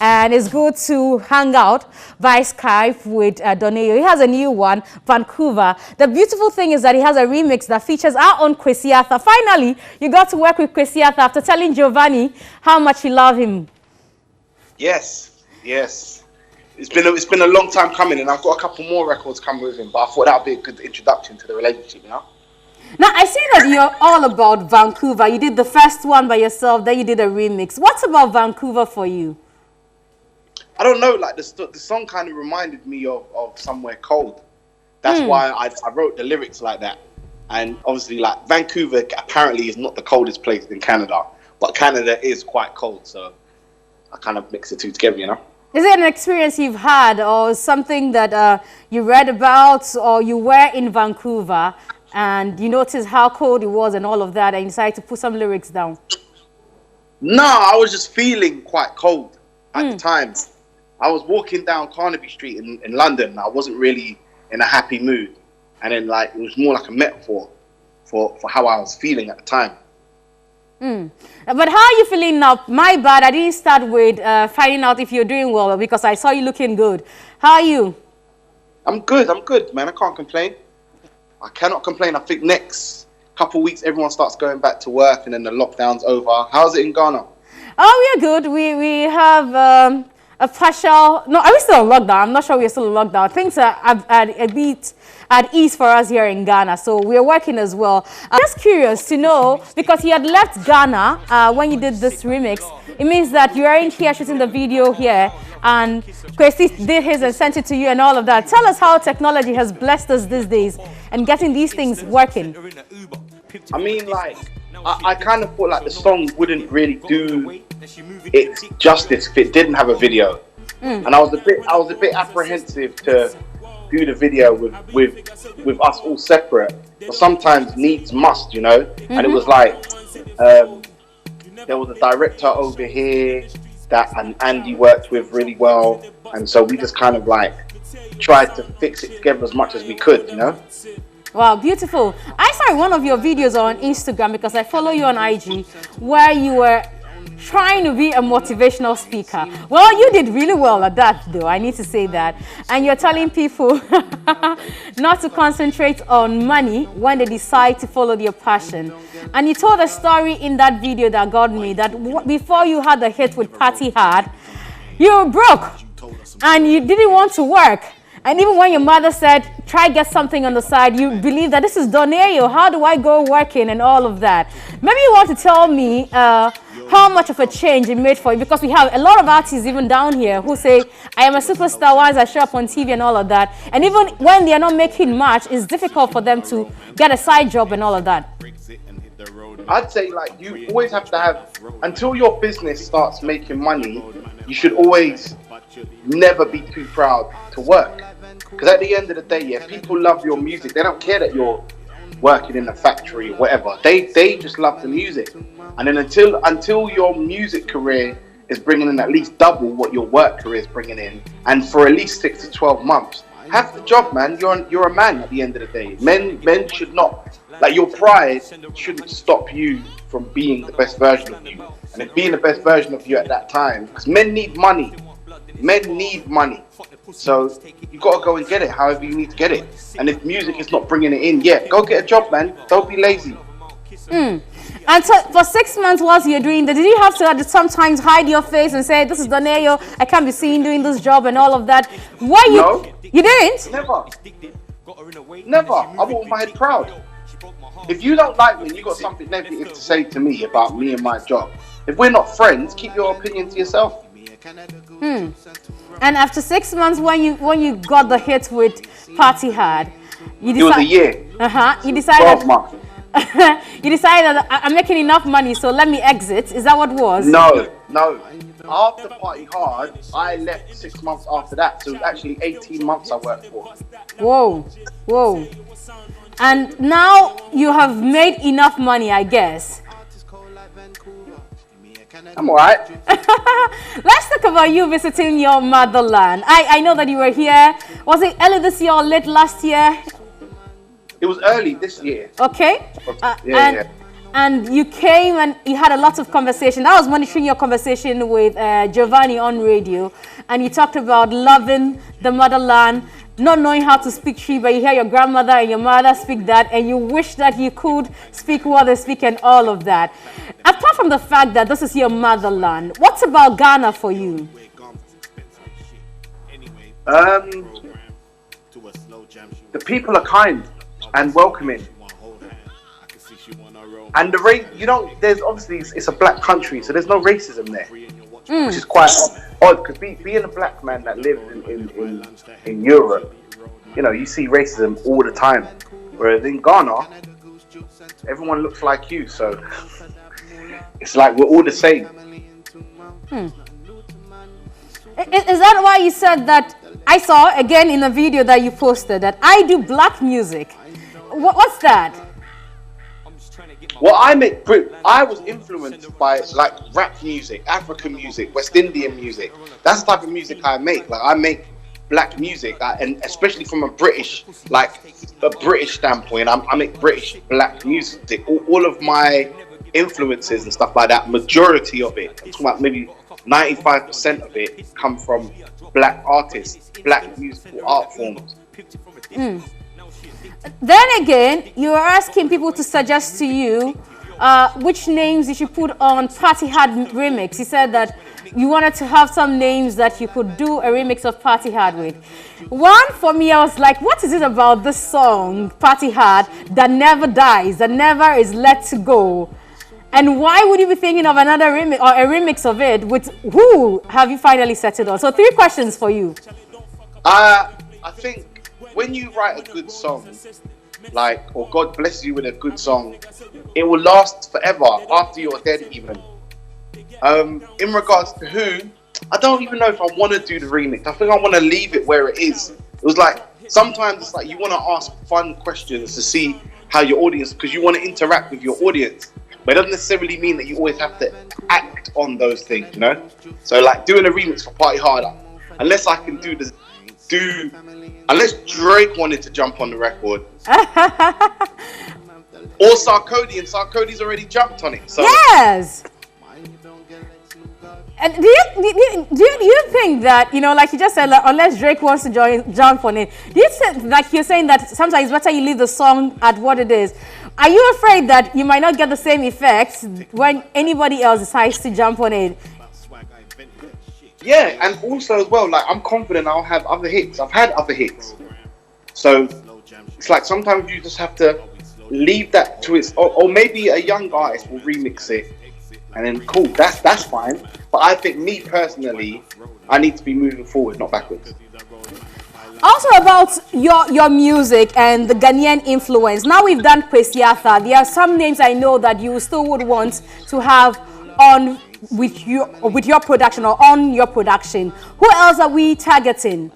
And it's good to hang out by Skype with Donae'O. He has a new one, Vancouver. The beautiful thing is that he has a remix that features our own Kwesi Arthur. Finally, you got to work with Kwesi Arthur after telling Giovanni how much you love him. Yes. It's been a long time coming, and I've got a couple more records coming with him, but I thought that would be a good introduction to the relationship, you know? Now, I see that you're all about Vancouver. You did the first one by yourself, then you did a remix. What's about Vancouver for you? I don't know, like the song kind of reminded me of Somewhere Cold. That's why I wrote the lyrics like that. And obviously, like, Vancouver apparently is not the coldest place in Canada, but Canada is quite cold, so I kind of mix the two together, you know? Is it an experience you've had or something that you read about, or you were in Vancouver and you noticed how cold it was and all of that and you decided to put some lyrics down? No, I was just feeling quite cold at the time. I was walking down Carnaby Street in London. I wasn't really in a happy mood. And then, like, it was more like a metaphor for how I was feeling at the time. But how are you feeling now? My bad, I didn't start with finding out if you're doing well because I saw you looking good. How are you? I'm good, man. I can't complain. I cannot complain. I think next couple of weeks, everyone starts going back to work and then the lockdown's over. How's it in Ghana? Oh, we're good. We have a partial... No, are we still on lockdown? I'm not sure we're still on lockdown. Things are a bit at ease for us here in Ghana, so we're working as well. I'm just curious to know, because you had left Ghana when you did this remix, it means that you aren't here shooting the video here, and Kwesi did his and sent it to you and all of that. Tell us how technology has blessed us these days and getting these things working. I mean, like, I kind of thought like the song wouldn't really do it justice if it didn't have a video, and I was a bit apprehensive to do the video with us all separate. But sometimes needs must, you know. And it was like there was a director over here that Andy worked with really well, and so we just kind of like tried to fix it together as much as we could, you know. Wow, beautiful. I saw one of your videos on Instagram because I follow you on IG where you were trying to be a motivational speaker. Well, you did really well at that, though. I need to say that. And you're telling people not to concentrate on money when they decide to follow their passion. And you told a story in that video that got me, that before you had the hit with Party Hard, you were broke and you didn't want to work. And even when your mother said, try get something on the side, you believe that this is Donae'O, how do I go working and all of that. Maybe you want to tell me how much of a change it made for you, because we have a lot of artists even down here who say, I am a superstar once I show up on TV and all of that. And even when they are not making much, it's difficult for them to get a side job and all of that. I'd say, like, you always have to have, until your business starts making money, you should always never be too proud to work. Because at the end of the day, yeah, people love your music. They don't care that you're working in a factory or whatever. They just love the music. And then until your music career is bringing in at least double what your work career is bringing in, and for at least 6 to 12 months, have the job, man. You're a man at the end of the day. Men should not, like, your pride shouldn't stop you from being the best version of you. And if being the best version of you at that time, because men need money. Men need money. So you got to go and get it however you need to get it. And if music is not bringing it in, yeah, go get a job, man. Don't be lazy. And so for 6 months whilst you're doing that, did you have to sometimes hide your face and say, this is Donae'O, I can't be seen doing this job and all of that? No. You didn't? Never. I walk with my head proud. If you don't like me, you got something negative to say to me about me and my job. If we're not friends, keep your opinion to yourself. And after 6 months, when you got the hit with Party Hard, it was a year. You decided 12 months. you decided that I'm making enough money, so let me exit. Is that what it was? No. After Party Hard, I left 6 months after that. So it was actually 18 months I worked for. Whoa. And now you have made enough money, I guess. I'm alright. Let's talk about you visiting your motherland. I know that you were here. Was it early this year or late last year? It was early this year. Okay. And you came and you had a lot of conversation. I was monitoring your conversation with Giovanni on radio, and you talked about loving the motherland, not knowing how to speak Twi, but you hear your grandmother and your mother speak that, and you wish that you could speak what they speak and all of that. Apart from the fact that this is your motherland, what's about Ghana for you? The people are kind and welcoming. And the race, there's obviously, it's a black country, so there's no racism there, which is quite odd, because being a black man that lives in Europe, you see racism all the time. Whereas in Ghana, everyone looks like you, so it's like we're all the same. Is that why you said that? I saw again in a video that you posted that I do black music. What's that? Well, I was influenced by like rap music, African music, West Indian music. That's the type of music I make. Like I make black music, and especially from a British standpoint, I make British black music. All of my influences and stuff like that, majority of it, I'm talking about maybe 95% of it, come from black artists, black musical art forms. Then again, you are asking people to suggest to you which names you should put on Party Hard remix. You said that you wanted to have some names that you could do a remix of Party Hard with. One, for me, I was like, what is it about this song, Party Hard, that never dies, that never is let to go? And why would you be thinking of another remix or a remix of it? With who have you finally settled on? So 3 questions for you. I think when you write a good song, or God bless you with a good song, it will last forever after you're dead even. In regards to who, I don't even know if I want to do the remix. I think I want to leave it where it is. It was like, sometimes it's like you want to ask fun questions to see how your audience, because you want to interact with your audience. But it doesn't necessarily mean that you always have to act on those things, So like doing a remix for Party Harder, unless I can unless Drake wanted to jump on the record, or Sarkodie, and Sarkodie's already jumped on it. So. Yes. And do you think that, like you just said, like, unless Drake wants to jump on it, do you think, like you're saying that sometimes it's better you leave the song at what it is? Are you afraid that you might not get the same effects when anybody else decides to jump on it? Yeah, and also as well, like I'm confident I'll have other hits. I've had other hits. So it's like sometimes you just have to leave that to its, or maybe a young artist will remix it. And then cool, that's fine. But I think me personally, I need to be moving forward, not backwards. Also about your music and the Ghanaian influence. Now we've done Kwesi Arthur. There are some names I know that you still would want to have on with your production or on your production. Who else are we targeting?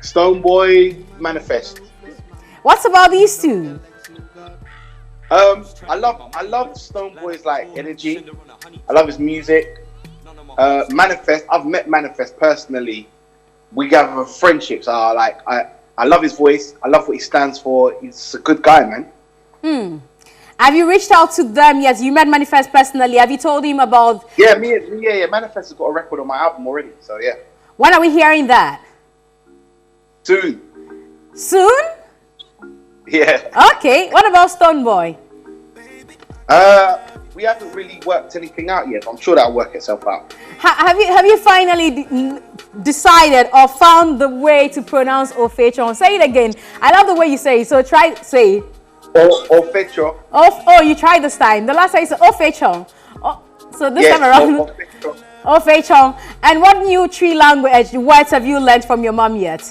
Stonebwoy, Manifest. What's about these two? I love Stonebwoy's like energy. I love his music. Manifest, I've met Manifest personally. We have a friendship. So I love his voice. I love what he stands for. He's a good guy, man. Have you reached out to them yet? You met Manifest personally. Have you told him about? Yeah, Manifest has got a record on my album already. So yeah. When are we hearing that? Soon? Yeah. Okay. What about Stonebwoy? We haven't really worked anything out yet. I'm sure that'll work itself out. Have you finally decided or found the way to pronounce Ofechon? Say it again. I love the way you say it. So say it. Ofechon. Oh, you tried this time. The last time you said Ofechon. So this time around. Ofechon. And what new Twi language words have you learned from your mom yet?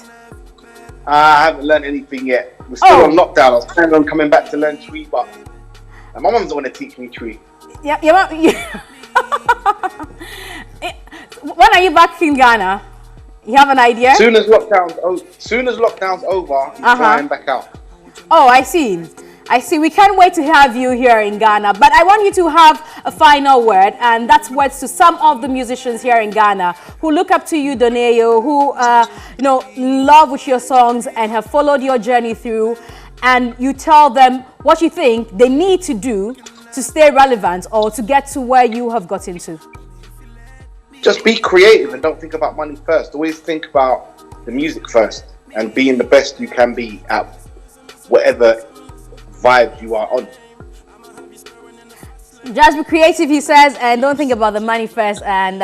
I haven't learned anything yet. We're still on lockdown. I was planning on coming back to learn Twi, but my mom doesn't want to teach me Twi. Yeah, your mom. When are you back in Ghana? You have an idea? Soon as lockdown's over, I'm flying back out. Oh, I see. We can't wait to have you here in Ghana. But I want you to have a final word, and that's words to some of the musicians here in Ghana who look up to you, Donae'O, who love with your songs and have followed your journey through. and you tell them what you think they need to do to stay relevant or to get to where you have gotten to? Just be creative and don't think about money first. Always think about the music first and being the best you can be at whatever vibe you are on. Just be creative, he says, and don't think about the money first. And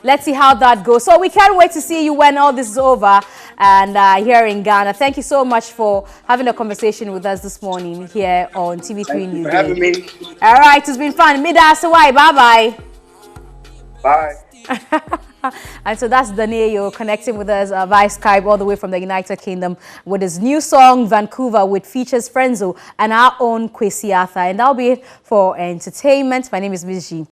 let's see how that goes. So we can't wait to see you when all this is over and here in Ghana. Thank you so much for having a conversation with us this morning here on TV3 Thank you News. for having me. All right, it's been fun. Mida Sawai, bye-bye. Bye. And so that's Donae'O connecting with us via Skype all the way from the United Kingdom with his new song Vancouver, which features Frenzo and our own Kwesi Arthur. And that'll be it for entertainment. My name is Miss G.